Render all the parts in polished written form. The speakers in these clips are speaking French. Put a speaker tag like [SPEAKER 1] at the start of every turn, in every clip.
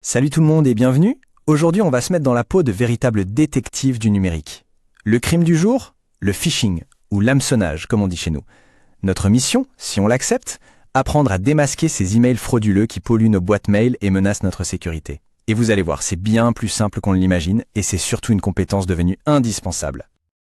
[SPEAKER 1] Salut tout le monde et bienvenue. Aujourd'hui, on va se mettre dans la peau de véritables détectives du numérique. Le crime du jour, le phishing, ou l'hameçonnage, comme on dit chez nous. Notre mission, si on l'accepte, apprendre à démasquer ces emails frauduleux qui polluent nos boîtes mail et menacent notre sécurité. Et vous allez voir, c'est bien plus simple qu'on ne l'imagine et c'est surtout une compétence devenue indispensable.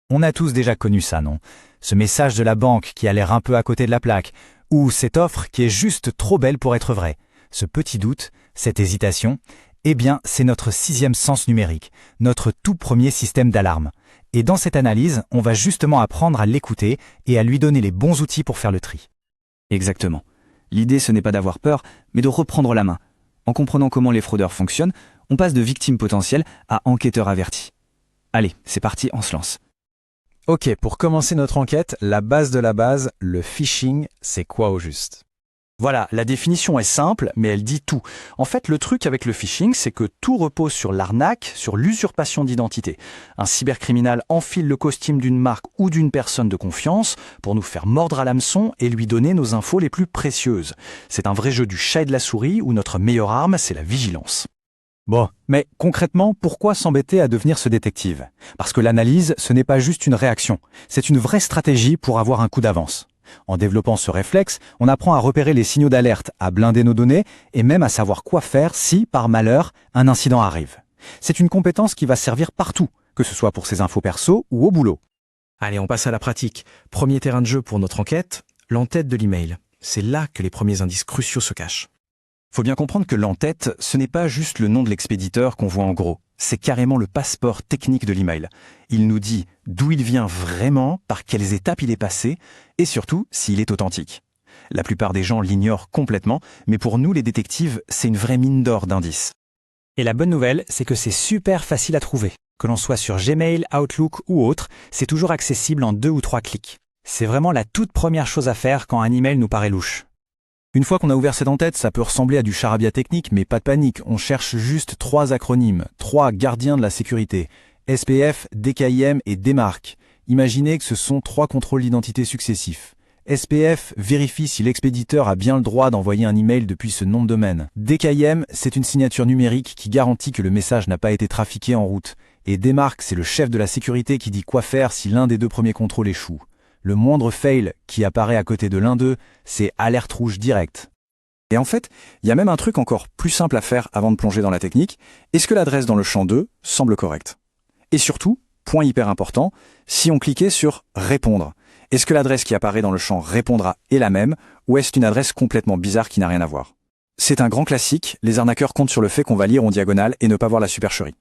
[SPEAKER 2] On a tous déjà connu ça, non? Ce message de la banque qui a l'air un peu à côté de la plaque, ou cette offre qui est juste trop belle pour être vraie. Ce petit doute, cette hésitation, eh bien, c'est notre sixième sens numérique, notre tout premier système d'alarme. Et dans cette analyse, on va justement apprendre à l'écouter et à lui donner les bons outils pour faire le tri.
[SPEAKER 3] Exactement. L'idée, ce n'est pas d'avoir peur, mais de reprendre la main. En comprenant comment les fraudeurs fonctionnent, on passe de victime potentielle à enquêteur averti. Allez, c'est parti, on se lance.
[SPEAKER 1] Ok, pour commencer notre enquête, la base de la base, le phishing, c'est quoi au juste ?
[SPEAKER 4] Voilà, la définition est simple, mais elle dit tout. En fait, le truc avec le phishing, c'est que tout repose sur l'arnaque, sur l'usurpation d'identité. Un cybercriminel enfile le costume d'une marque ou d'une personne de confiance pour nous faire mordre à l'hameçon et lui donner nos infos les plus précieuses. C'est un vrai jeu du chat et de la souris où notre meilleure arme, c'est la vigilance.
[SPEAKER 2] Bon, mais concrètement, pourquoi s'embêter à devenir ce détective? Parce que l'analyse, ce n'est pas juste une réaction, c'est une vraie stratégie pour avoir un coup d'avance. En développant ce réflexe, on apprend à repérer les signaux d'alerte, à blinder nos données et même à savoir quoi faire si, par malheur, un incident arrive. C'est une compétence qui va servir partout, que ce soit pour ses infos perso ou au boulot.
[SPEAKER 4] Allez, on passe à la pratique. Premier terrain de jeu pour notre enquête, l'entête de l'email. C'est là que les premiers indices cruciaux se cachent.
[SPEAKER 3] Faut bien comprendre que l'entête, ce n'est pas juste le nom de l'expéditeur qu'on voit en gros. C'est carrément le passeport technique de l'email. Il nous dit d'où il vient vraiment, par quelles étapes il est passé, et surtout s'il est authentique. La plupart des gens l'ignorent complètement, mais pour nous les détectives, c'est une vraie mine d'or d'indices.
[SPEAKER 2] Et la bonne nouvelle, c'est que c'est super facile à trouver. Que l'on soit sur Gmail, Outlook ou autre, c'est toujours accessible en 2 ou 3 clics. C'est vraiment la toute première chose à faire quand un email nous paraît louche.
[SPEAKER 1] Une fois qu'on a ouvert cette en-tête, ça peut ressembler à du charabia technique, mais pas de panique, on cherche juste 3 acronymes, 3 gardiens de la sécurité, SPF, DKIM et DMARC. Imaginez que ce sont 3 contrôles d'identité successifs. SPF vérifie si l'expéditeur a bien le droit d'envoyer un email depuis ce nom de domaine. DKIM, c'est une signature numérique qui garantit que le message n'a pas été trafiqué en route. Et DMARC, c'est le chef de la sécurité qui dit quoi faire si l'un des 2 premiers contrôles échoue. Le moindre fail qui apparaît à côté de l'un d'eux, c'est alerte rouge directe.
[SPEAKER 3] Et en fait, il y a même un truc encore plus simple à faire avant de plonger dans la technique. Est-ce que l'adresse dans le champ 2 semble correcte? Et surtout, point hyper important, si on cliquait sur « Répondre », est-ce que l'adresse qui apparaît dans le champ « Répondra » est la même, ou est-ce une adresse complètement bizarre qui n'a rien à voir? C'est un grand classique, les arnaqueurs comptent sur le fait qu'on va lire en diagonale et ne pas voir la supercherie.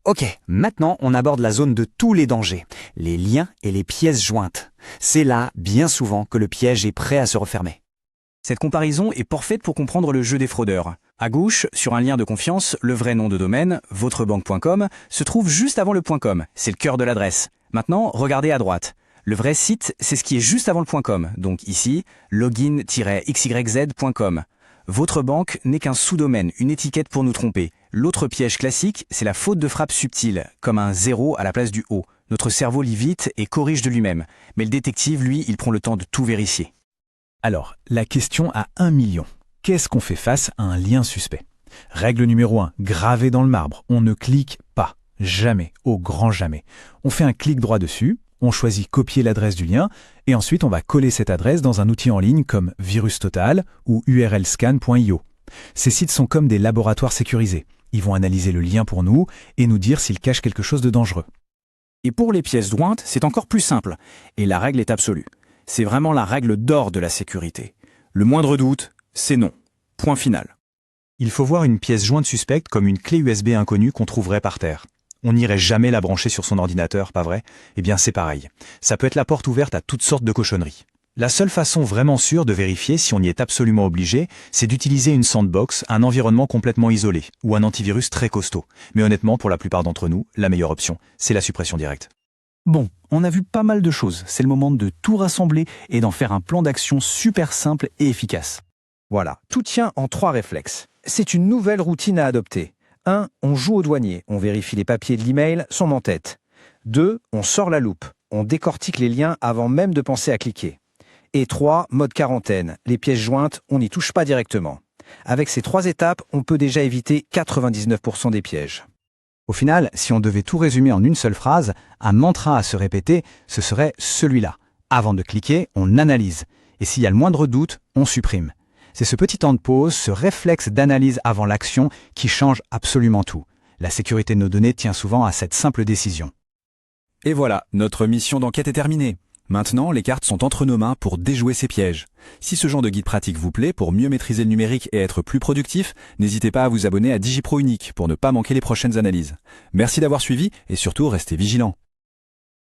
[SPEAKER 2] Ok, maintenant on aborde la zone de tous les dangers, les liens et les pièces jointes. C'est là, bien souvent, que le piège est prêt à se refermer.
[SPEAKER 3] Cette comparaison est parfaite pour comprendre le jeu des fraudeurs. À gauche, sur un lien de confiance, le vrai nom de domaine, votrebanque.com, se trouve juste avant le .com, c'est le cœur de l'adresse. Maintenant, regardez à droite. Le vrai site, c'est ce qui est juste avant le .com, donc ici, login-xyz.com. Votre banque n'est qu'un sous-domaine, une étiquette pour nous tromper. L'autre piège classique, c'est la faute de frappe subtile, comme un 0 à la place du O. Notre cerveau lit vite et corrige de lui-même. Mais le détective, lui, il prend le temps de tout vérifier.
[SPEAKER 1] Alors, la question à 1 million. Qu'est-ce qu'on fait face à un lien suspect? Règle numéro 1, gravée dans le marbre, on ne clique pas. Jamais, au grand jamais. On fait un clic droit dessus, on choisit copier l'adresse du lien, et ensuite on va coller cette adresse dans un outil en ligne comme VirusTotal ou urlscan.io. Ces sites sont comme des laboratoires sécurisés. Ils vont analyser le lien pour nous et nous dire s'il cache quelque chose de dangereux.
[SPEAKER 3] Et pour les pièces jointes, c'est encore plus simple. Et la règle est absolue. C'est vraiment la règle d'or de la sécurité. Le moindre doute, c'est non. Point final.
[SPEAKER 2] Il faut voir une pièce jointe suspecte comme une clé USB inconnue qu'on trouverait par terre. On n'irait jamais la brancher sur son ordinateur, pas vrai? Eh bien c'est pareil. Ça peut être la porte ouverte à toutes sortes de cochonneries. La seule façon vraiment sûre de vérifier si on y est absolument obligé, c'est d'utiliser une sandbox, un environnement complètement isolé, ou un antivirus très costaud. Mais honnêtement, pour la plupart d'entre nous, la meilleure option, c'est la suppression directe.
[SPEAKER 4] Bon, on a vu pas mal de choses. C'est le moment de tout rassembler et d'en faire un plan d'action super simple et efficace.
[SPEAKER 1] Voilà, tout tient en 3 réflexes. C'est une nouvelle routine à adopter. 1. On joue au douanier, on vérifie les papiers de l'email sont en tête. 2. On sort la loupe, on décortique les liens avant même de penser à cliquer. Et 3. Mode quarantaine, les pièces jointes, on n'y touche pas directement.
[SPEAKER 5] Avec ces 3 étapes, on peut déjà éviter 99% des pièges.
[SPEAKER 2] Au final, si on devait tout résumer en une seule phrase, un mantra à se répéter, ce serait celui-là. Avant de cliquer, on analyse. Et s'il y a le moindre doute, on supprime. C'est ce petit temps de pause, ce réflexe d'analyse avant l'action qui change absolument tout. La sécurité de nos données tient souvent à cette simple décision.
[SPEAKER 3] Et voilà, notre mission d'enquête est terminée. Maintenant, les cartes sont entre nos mains pour déjouer ces pièges. Si ce genre de guide pratique vous plaît, pour mieux maîtriser le numérique et être plus productif, n'hésitez pas à vous abonner à DigiPro Unique pour ne pas manquer les prochaines analyses. Merci d'avoir suivi et surtout restez vigilants.